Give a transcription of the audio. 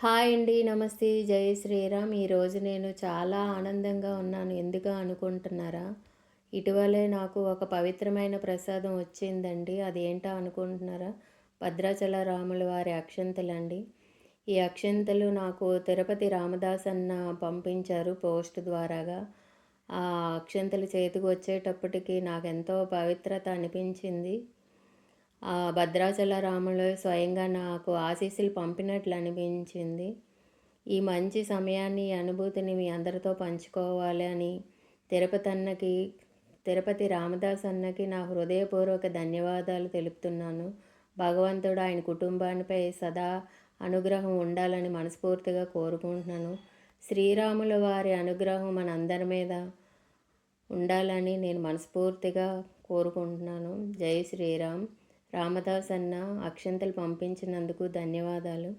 Hi అండి. నమస్తే. జై శ్రీరామ్. ఈరోజు నేను చాలా ఆనందంగా ఉన్నాను. ఎందుకు అనుకుంటున్నారా? ఇటీవలే నాకు ఒక పవిత్రమైన ప్రసాదం వచ్చిందండి. అదేంటో అనుకుంటున్నారా? భద్రాచల రాముల వారి అక్షంతలండి. ఈ అక్షంతలు నాకు తిరుపతి రామదాస్ అన్న పంపించారు పోస్ట్ ద్వారాగా. ఆ అక్షంతలు చేతికి వచ్చేటప్పటికి నాకెంతో పవిత్రత అనిపించింది. భద్రాచల రాములు స్వయంగా నాకు ఆశీస్సులు పంపినట్లు అనిపించింది. ఈ మంచి సమయాన్ని, ఈ అనుభూతిని మీ అందరితో పంచుకోవాలి అని తిరుపతన్నకి, తిరుపతి రామదాస్ అన్నకి నా హృదయపూర్వక ధన్యవాదాలు తెలుపుతున్నాను. భగవంతుడు ఆయన కుటుంబానిపై సదా అనుగ్రహం ఉండాలని మనస్ఫూర్తిగా కోరుకుంటున్నాను. శ్రీరాముల వారి అనుగ్రహం మనందరి మీద ఉండాలని నేను మనస్ఫూర్తిగా కోరుకుంటున్నాను. జై శ్రీరామ్. రామదాస్ అన్న అక్షంతలు పంపించినందుకు ధన్యవాదాలు.